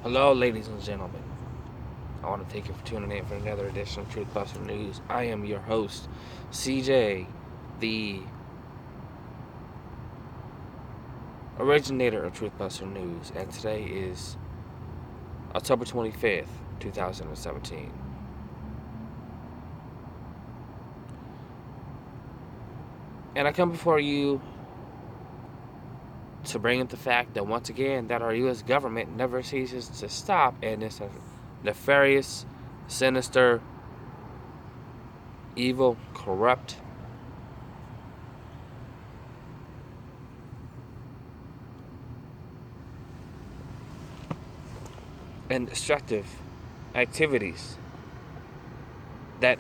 Hello, ladies and gentlemen. I want to thank you for tuning in for another edition of Truth Buster News. I am your host, CJ, the originator of Truth Buster News, and today is October 25th, 2017. And I come before you to bring up the fact that once again that our U.S. government never ceases to stop in this nefarious, sinister, evil, corrupt, and destructive activities that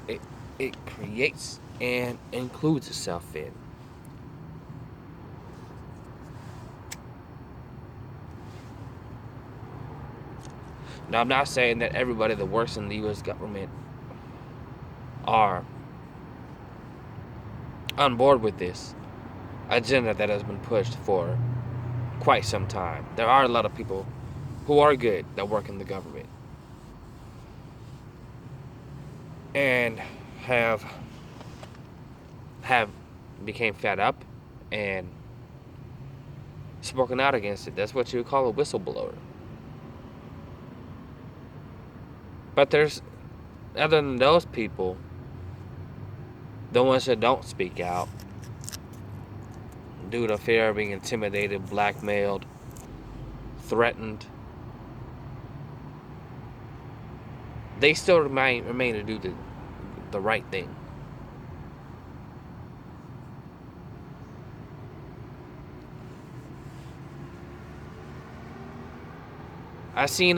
it creates and includes itself in. Now, I'm not saying that everybody that works in the U.S. government are on board with this agenda that has been pushed for quite some time. There are a lot of people who are good that work in the government and have became fed up and spoken out against it. That's what you would call a whistleblower. But there's, other than those people, the ones that don't speak out due to fear of being intimidated, blackmailed, threatened, they still remain to do the right thing. I seen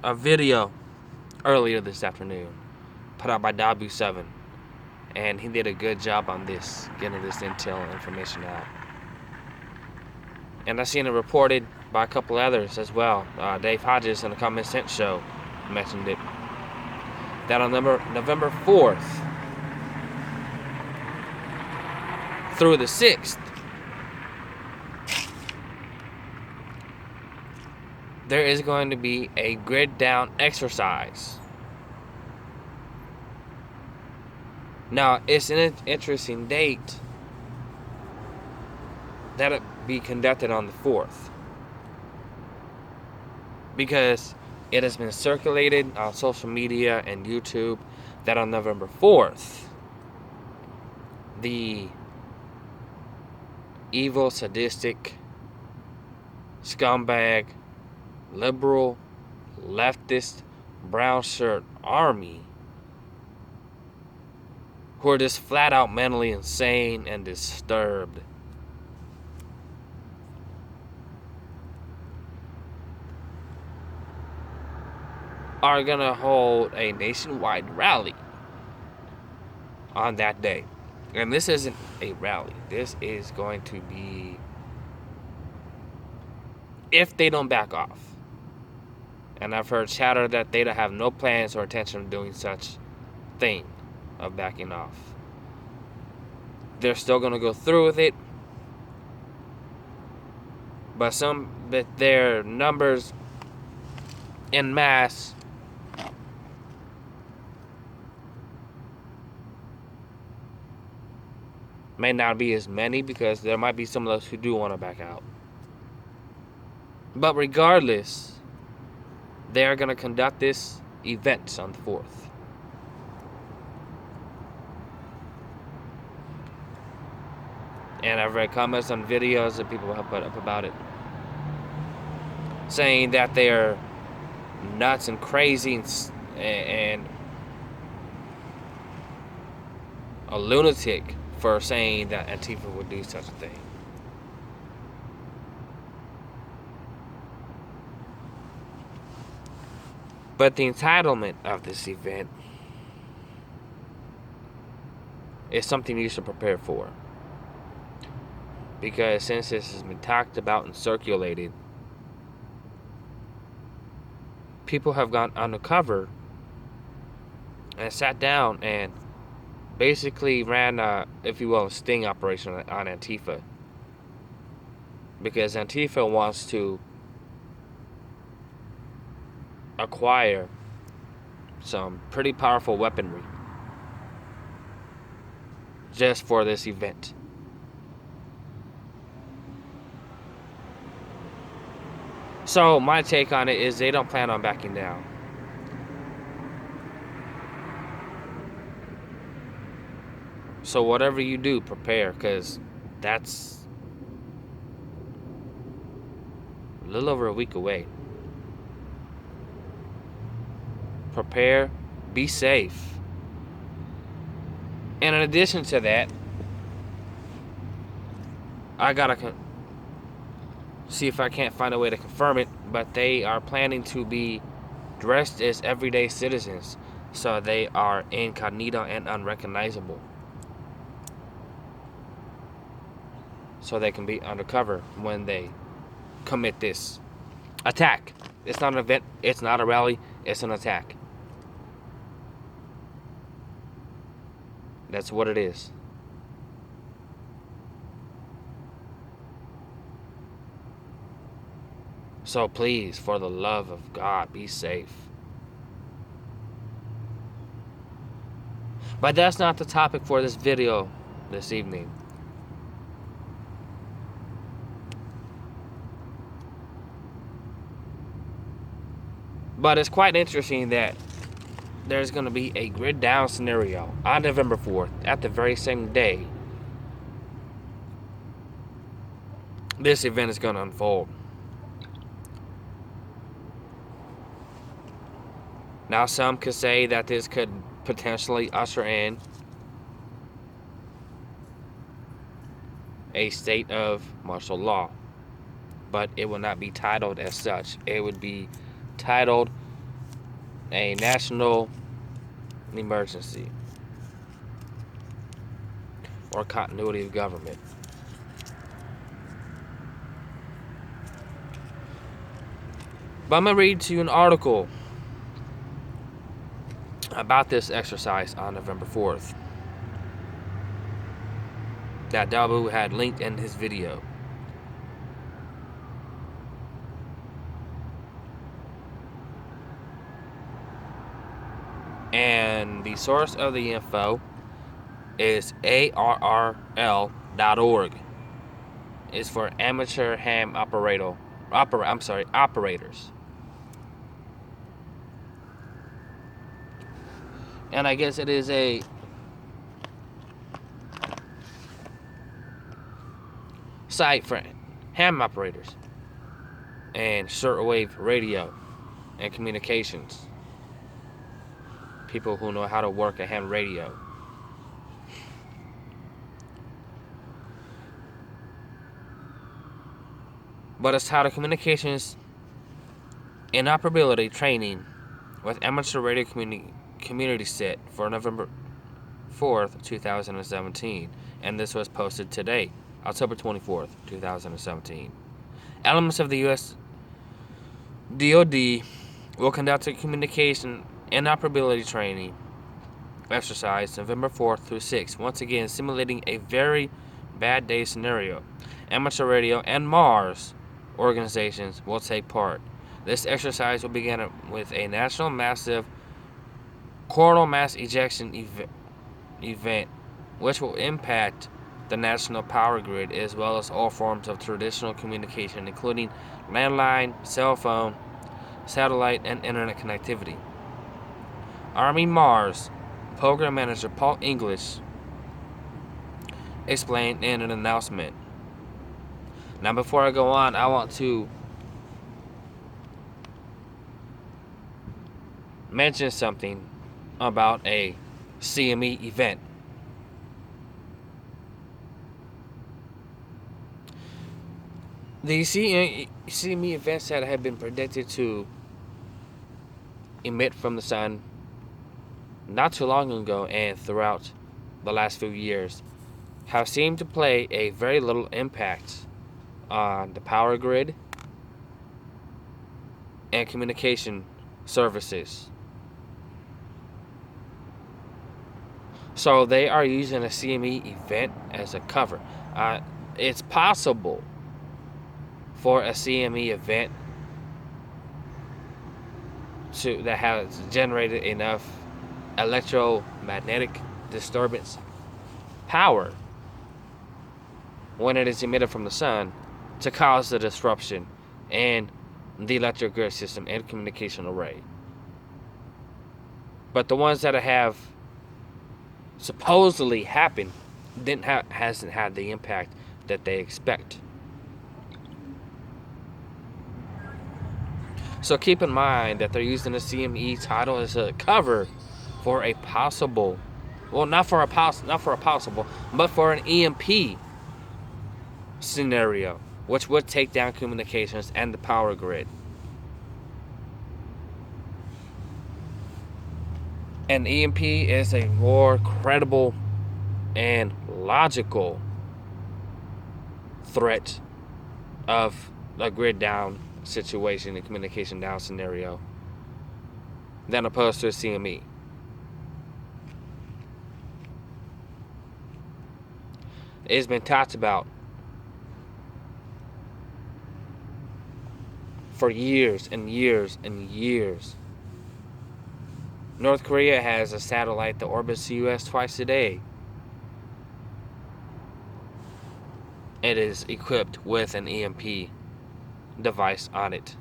a video earlier this afternoon put out by W7, and he did a good job on this, getting this intel information out. And I seen it reported by a couple others as well. Dave Hodges in the Common Sense Show mentioned it, that on November 4th through the 6th, there is going to be a grid down exercise. Now, it's an interesting date that it be conducted on the 4th, because it has been circulated on social media and YouTube that on November 4th, the evil, sadistic, scumbag, liberal, leftist, brown shirt army, who are just flat out mentally insane and disturbed, are gonna hold a nationwide rally on that day. And this isn't a rally. This is going to be, if they don't back off. And I've heard chatter that they don't have no plans or intention of doing such thing, of backing off. They're still going to go through with it, but their numbers en masse may not be as many, because there might be some of those who do want to back out. But regardless, they are going to conduct this event on the 4th. And I've read comments on videos that people have put up about it, saying that they're nuts and crazy and a lunatic for saying that Antifa would do such a thing. But the entitlement of this event is something you should prepare for. Because since this has been talked about and circulated, people have gone undercover and sat down and basically ran, if you will, a sting operation on Antifa. Because Antifa wants to acquire some pretty powerful weaponry just for this event. So my take on it is they don't plan on backing down. So whatever you do, prepare, because that's a little over a week away. Prepare, be safe. And in addition to that, I gotta see if I can't find a way to confirm it, but they are planning to be dressed as everyday citizens, so they are incognito and unrecognizable, so they can be undercover when they commit this attack. It's not an event, it's not a rally, it's an attack. That's what it is. So please, for the love of God, be safe. But that's not the topic for this video this evening. But it's quite interesting that there's going to be a grid down scenario on November 4th, at the very same day this event is going to unfold. Now, some could say that this could potentially usher in a state of martial law, but it will not be titled as such. It would be titled a national emergency or continuity of government. But I'm going to read to you an article about this exercise on November 4th that Dabu had linked in his video. And the source of the info is arrl.org. It's for amateur ham operators. And I guess it is a site for ham operators and shortwave radio and communications. People who know how to work a ham radio. But it's titled Communications Inoperability Training with Amateur Radio Community Set for November 4th, 2017. And this was posted today, October 24th, 2017. Elements of the U.S. DoD will conduct a communication inoperability training exercise November 4th through 6th, once again simulating a very bad day scenario. Amateur radio and Mars organizations will take part. This exercise will begin with a national massive coronal mass ejection event, which will impact the national power grid as well as all forms of traditional communication, including landline, cell phone, satellite, and internet connectivity. Army Mars Program Manager Paul English explained in an announcement. Now, before I go on, I want to mention something about a CME event. The CME events that have been predicted to emit from the sun not too long ago and throughout the last few years have seemed to play a very little impact on the power grid and communication services. So they are using a CME event as a cover. It's possible for a CME event that has generated enough electromagnetic disturbance power when it is emitted from the sun to cause the disruption in the electric grid system and communication array. But the ones that have supposedly happened hasn't had the impact that they expect. So keep in mind that they're using the CME title as a cover for a possible, well, not for a possible, but for an EMP scenario, which would take down communications and the power grid. An EMP is a more credible and logical threat of a grid down situation, a communication down scenario, than opposed to a CME. It's been talked about for years and years and years. North Korea has a satellite that orbits the U.S. twice a day. It is equipped with an EMP device on it.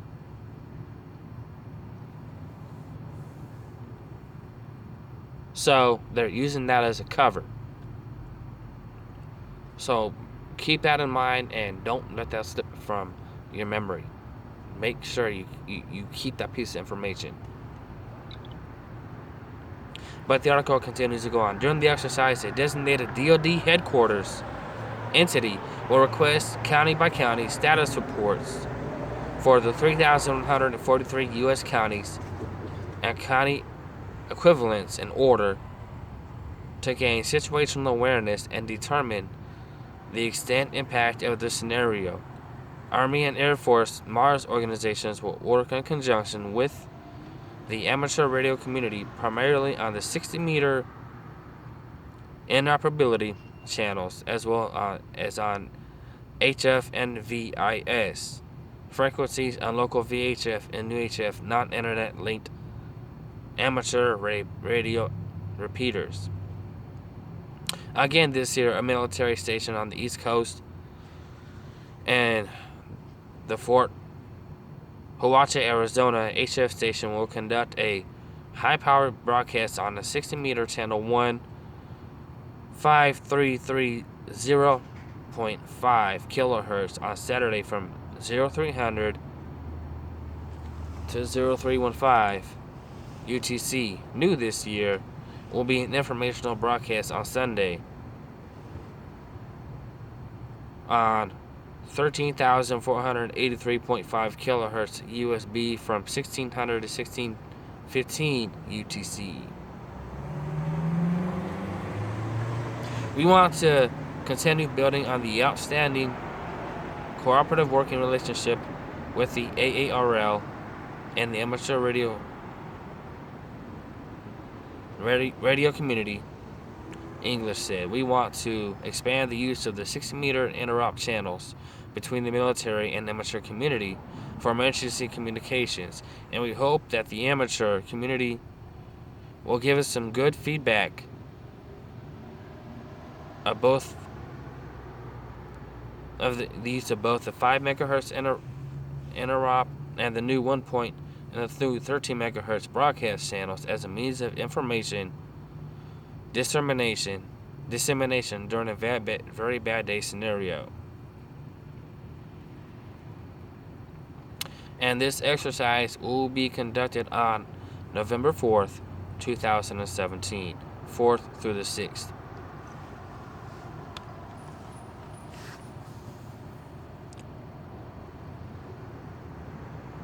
So they're using that as a cover. So keep that in mind and don't let that slip from your memory. Make sure you keep that piece of information. But the article continues to go on. During the exercise, a designated DoD headquarters entity will request county by county status reports for the 3,143 U.S. counties and county equivalents in order to gain situational awareness and determine the extent impact of the scenario. Army and Air Force Mars organizations will work in conjunction with the amateur radio community primarily on the 60-meter interoperability channels as well as on HF and VIS frequencies on local VHF and UHF non-internet linked amateur radio repeaters. Again this year, a military station on the East Coast and the Fort Huacha, Arizona HF station will conduct a high-powered broadcast on the 60-meter channel 15330.5 kilohertz on Saturday from 0300 to 0315 UTC. New this year will be an informational broadcast on Sunday on 13,483.5 kilohertz USB from 1600 to 1615 UTC. We want to continue building on the outstanding cooperative working relationship with the AARL and the amateur radio community, English said. We want to expand the use of the 60-meter interop channels between the military and amateur community for emergency communications, and we hope that the amateur community will give us some good feedback of both of the use of both the 5 megahertz interop and the new 1.13 megahertz broadcast channels as a means of information dissemination during a very bad day scenario. And this exercise will be conducted on November 4th, 2017, 4th through the 6th.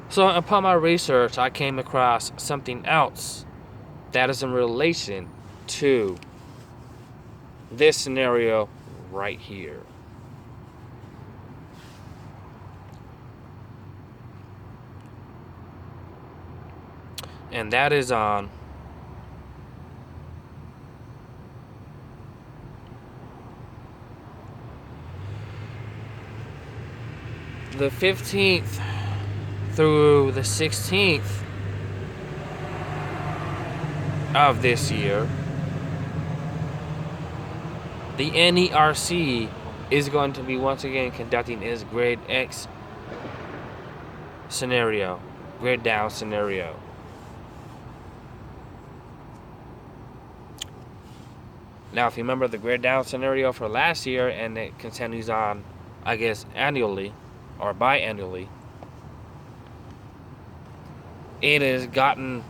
So upon my research, I came across something else that is in relation to this scenario right here. And that is on the 15th through the 16th of this year, the NERC is going to be once again conducting its grade X scenario, grade down scenario. Now, if you remember the grade down scenario for last year, and it continues on, I guess, annually or biannually, it has gotten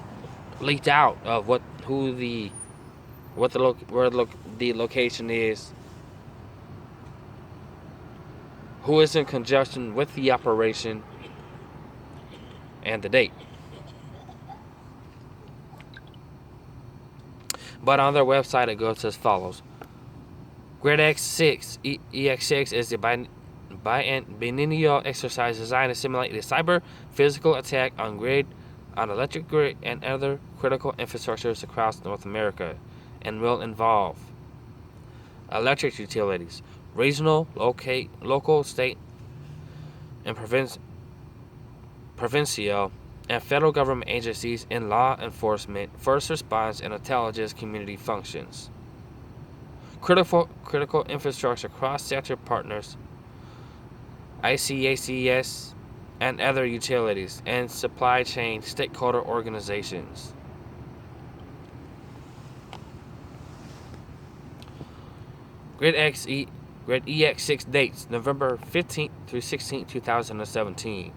leaked out of where the location is, who is in conjunction with the operation, and the date. But on their website, it goes as follows: Grade X6 EX6 is the biennial exercise designed to simulate a cyber physical attack on electric grid and other critical infrastructures across North America, and will involve electric utilities, regional, local, state, and provincial and federal government agencies in law enforcement, first response, and intelligence community functions. Critical infrastructure cross-sector partners, ICACS, and other utilities and supply chain stakeholder organizations. Grade EX6 dates November 15th through 16th, 2017.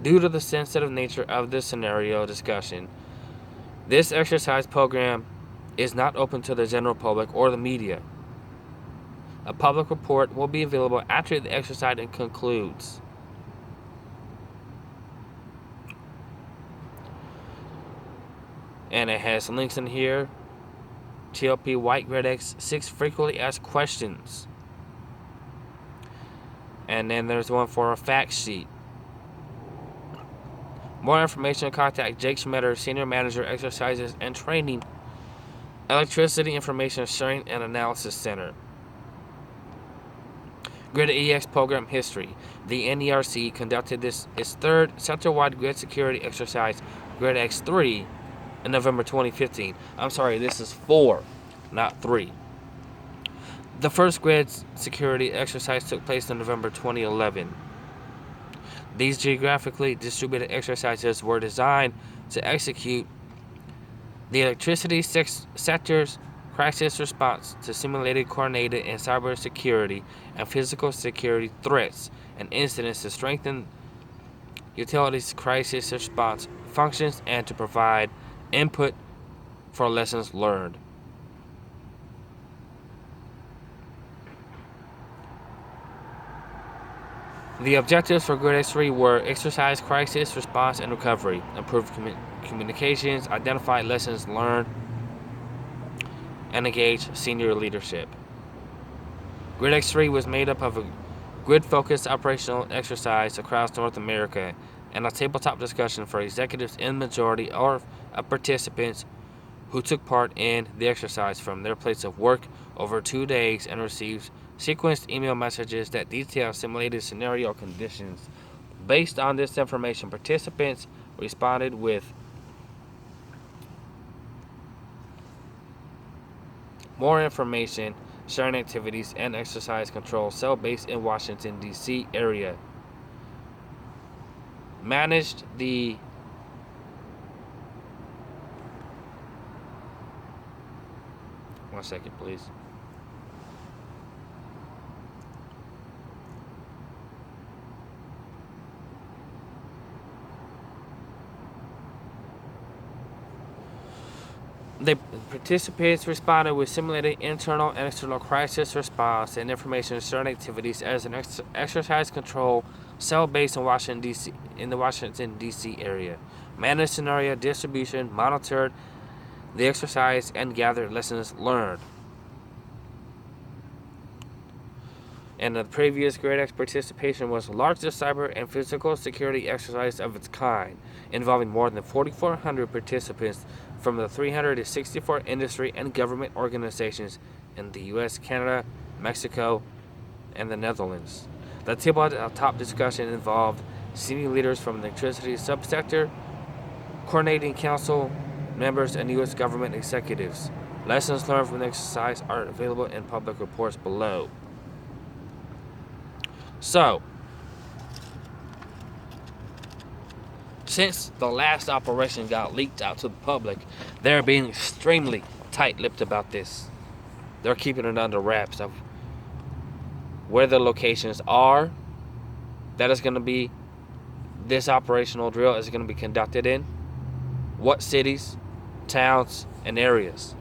Due to the sensitive nature of this scenario discussion, this exercise program is not open to the general public or the media. A public report will be available after the exercise concludes. And it has links in here. TLP White Grade X6 frequently asked questions. And then there's one for a fact sheet. More information, contact Jake Schmetter, Senior Manager, Exercises and Training, Electricity Information Sharing and Analysis Center. Grid EX Program History. The NERC conducted its third sector-wide grid security exercise, Grid X3, in November 2015. I'm sorry, this is 4, not 3. The first grid security exercise took place in November 2011. These geographically distributed exercises were designed to execute the electricity sector's crisis response to simulated, coordinated, and cyber security and physical security threats and incidents to strengthen utilities' crisis response functions and to provide input for lessons learned. The objectives for Grid X3 were exercise crisis response and recovery, improve communications, identify lessons learned, and engage senior leadership. Grid X3 was made up of a grid-focused operational exercise across North America and a tabletop discussion for executives in majority of participants who took part in the exercise from their place of work over 2 days and received sequenced email messages that detail simulated scenario conditions. Based on this information, participants responded with more information, sharing activities, and exercise control cell based in Washington, D.C. area. Managed the one second, please. The participants responded with simulated internal and external crisis response and information sharing activities as an exercise control cell based in the Washington D.C. area. Managed scenario distribution, monitored the exercise, and gathered lessons learned. And the previous Grade X participation was the largest cyber and physical security exercise of its kind, involving more than 4,400 participants from the 364 industry and government organizations in the U.S., Canada, Mexico, and the Netherlands. The tabletop discussion involved senior leaders from the electricity subsector, coordinating council, members, and U.S. government executives. Lessons learned from the exercise are available in public reports below. So, since the last operation got leaked out to the public, they're being extremely tight-lipped about this. They're keeping it under wraps of where the locations are that is going to be, this operational drill is going to be conducted in, what cities, towns, and areas.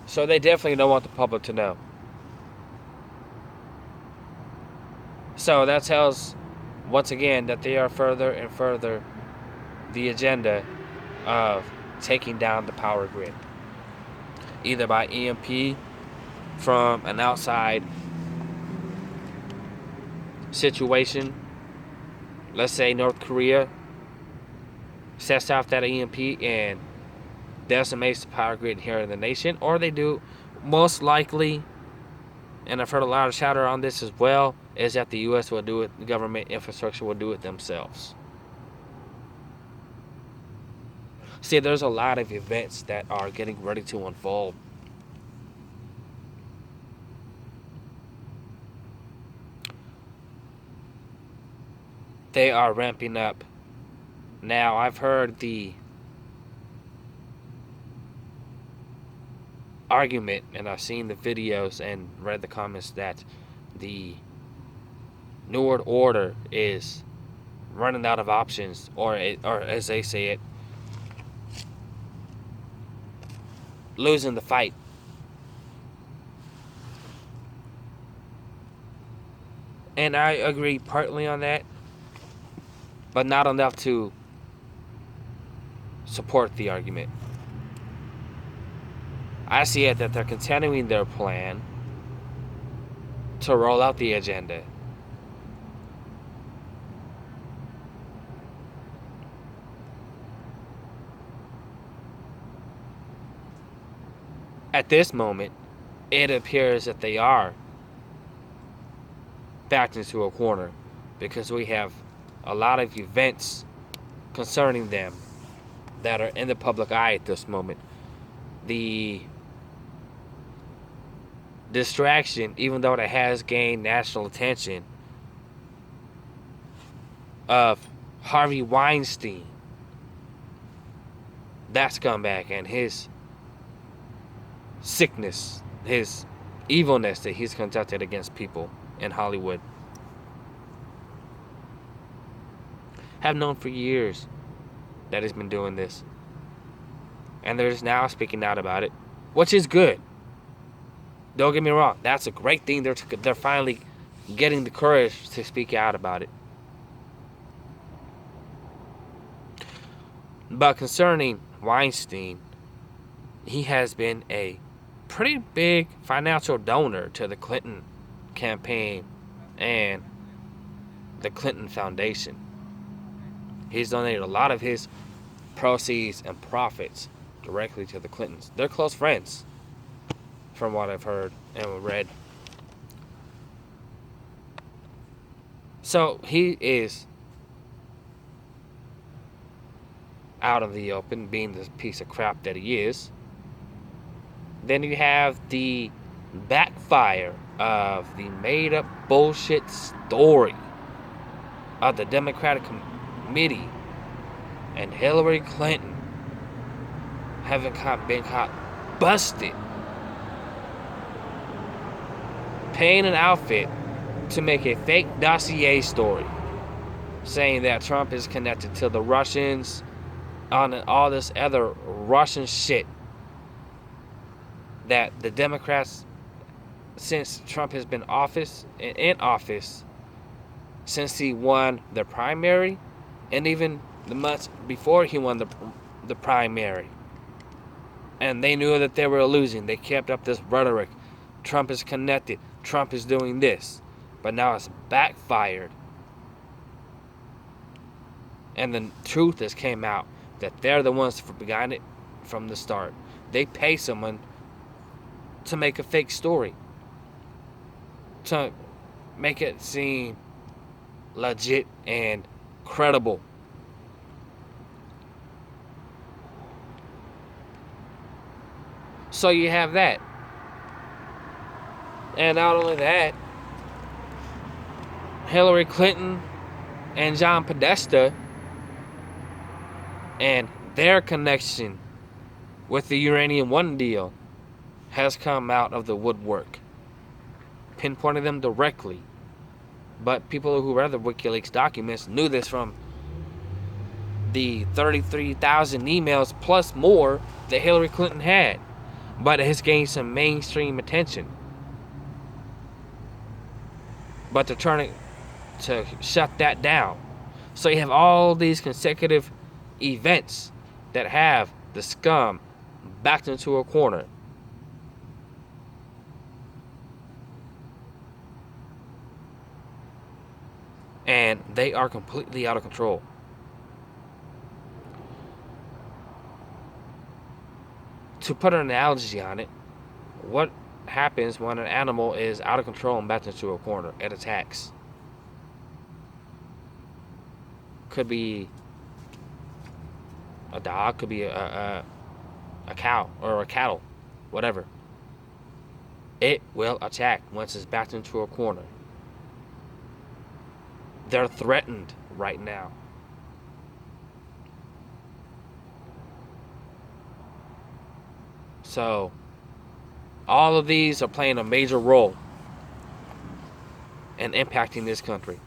So they definitely don't want the public to know. So that tells, once again, that they are further and further the agenda of taking down the power grid. Either by EMP from an outside situation. Let's say North Korea sets off that EMP and decimates the power grid here in the nation. Or they do, most likely, and I've heard a lot of chatter on this as well, is that the U.S. will do it, the government infrastructure will do it themselves. See, there's a lot of events that are getting ready to unfold. They are ramping up. Now, I've heard the argument, and I've seen the videos and read the comments, that the New World Order is running out of options, or as they say it, losing the fight. And I agree partly on that, but not enough to support the argument. I see it that they're continuing their plan to roll out the agenda. At this moment, it appears that they are backed into a corner because we have a lot of events concerning them that are in the public eye at this moment. The distraction, even though it has gained national attention, of Harvey Weinstein, that scumbag, and his sickness, his evilness that he's conducted against people in Hollywood. Have known for years that he's been doing this. And they're just now speaking out about it, which is good. Don't get me wrong, that's a great thing. They're finally getting the courage to speak out about it. But concerning Weinstein, he has been a pretty big financial donor to the Clinton campaign and the Clinton Foundation. He's donated a lot of his proceeds and profits directly to the Clintons. They're close friends, from what I've heard and read. So he is out of the open, being the piece of crap that he is. Then you have the backfire of the made-up bullshit story of the Democratic Committee and Hillary Clinton having been caught busted paying an outfit to make a fake dossier story saying that Trump is connected to the Russians on all this other Russian shit that the Democrats, since Trump has been in office, since he won the primary, and even the months before he won the primary, and they knew that they were losing, they kept up this rhetoric. Trump is connected. Trump is doing this. But now it's backfired. And the truth has came out that they're the ones behind it from the start. They pay someone to make a fake story, to make it seem legit and credible. So you have that. And not only that, Hillary Clinton and John Podesta and their connection with the Uranium One deal has come out of the woodwork, pinpointing them directly. But people who read the WikiLeaks documents knew this from the 33,000 emails plus more that Hillary Clinton had. But it has gained some mainstream attention. But they're trying to shut that down. So you have all these consecutive events that have the scum backed into a corner. And they are completely out of control. To put an analogy on it, what happens when an animal is out of control and backed into a corner? It attacks. Could be a dog, could be a cow or a cattle, whatever. It will attack once it's backed into a corner. They're threatened right now. So, all of these are playing a major role in impacting this country.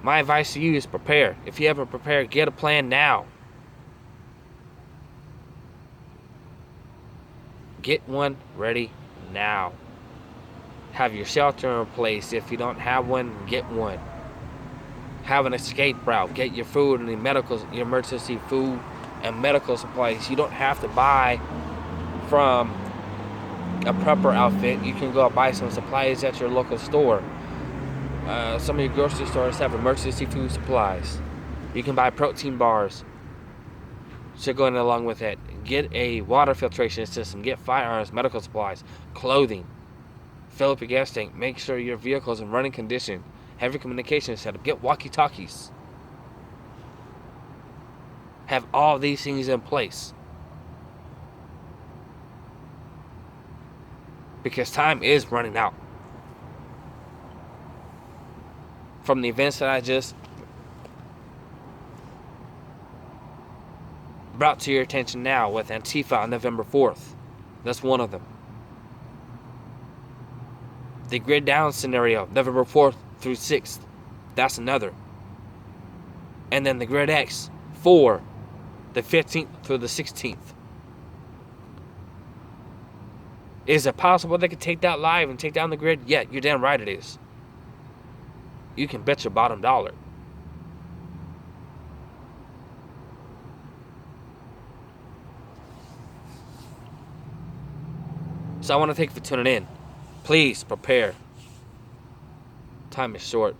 My advice to you is prepare. If you haven't prepared, get a plan now. Get one ready now. Have your shelter in place. If you don't have one, get one. Have an escape route. Get your food and your emergency food and medical supplies. You don't have to buy from a prepper outfit. You can go buy some supplies at your local store. Some of your grocery stores have emergency food supplies. You can buy protein bars. So going along with it, get a water filtration system. Get firearms, medical supplies, clothing. Fill up your gas tank. Make sure your vehicle is in running condition. Have your communication set up. Get walkie-talkies. Have all these things in place. Because time is running out. From the events that I just brought to your attention now with Antifa on November 4th. That's one of them. The grid down scenario, November 4th through 6th. That's another. And then the grid X, 4, the 15th through the 16th. Is it possible they could take that live and take down the grid? Yeah, you're damn right it is. You can bet your bottom dollar. So I want to thank you for tuning in. Please prepare. Time is short.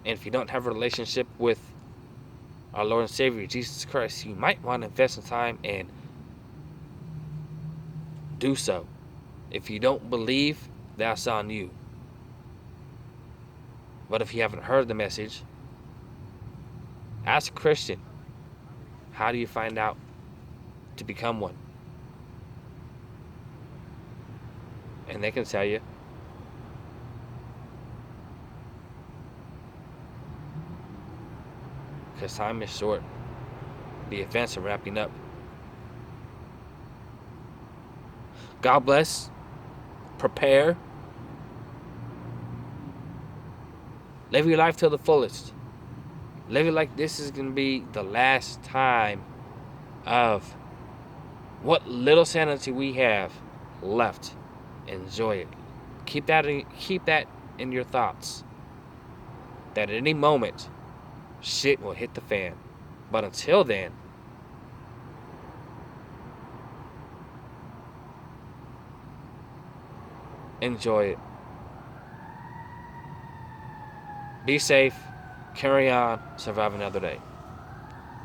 And if you don't have a relationship with our Lord and Savior, Jesus Christ, you might want to invest some time and do so. If you don't believe, that's on you. But if you haven't heard the message, ask a Christian, how do you find out to become one? And they can tell you. Because time is short. The events are wrapping up. God bless. Prepare. Live your life to the fullest. Live it like this is going to be the last time of what little sanity we have left. Enjoy it. Keep that in your thoughts. That at any moment, shit will hit the fan. But until then, enjoy it. Be safe. Carry on. Survive another day.